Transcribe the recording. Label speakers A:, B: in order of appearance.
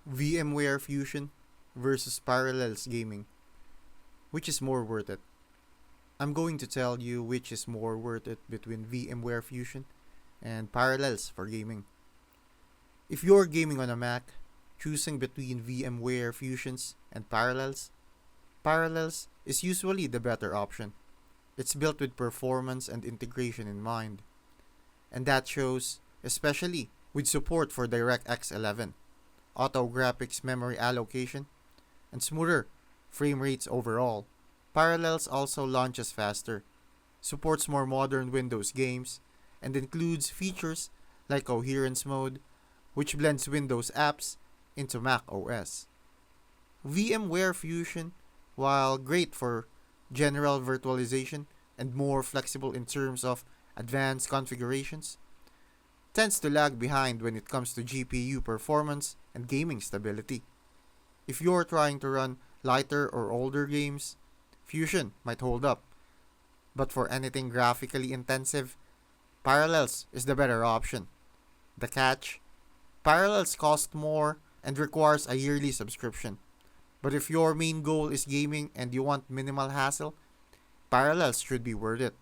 A: VMware Fusion versus Parallels Gaming. Which is more worth it? I'm going to tell you which is more worth it between VMware Fusion and Parallels for gaming. If you're gaming on a Mac, choosing between VMware Fusions and Parallels is usually the better option. It's built with performance and integration in mind, and that shows especially with support for DirectX 11, auto graphics memory allocation, and smoother frame rates overall. Parallels also launches faster, supports more modern Windows games, and includes features like coherence mode, which blends Windows apps into Mac OS. VMware Fusion, while great for general virtualization and more flexible in terms of advanced configurations, tends to lag behind when it comes to GPU performance and gaming stability. If you're trying to run lighter or older games, Fusion might hold up, but for anything graphically intensive, Parallels is the better option. The catch: Parallels cost more and requires a yearly subscription. But if your main goal is gaming and you want minimal hassle, Parallels should be worth it.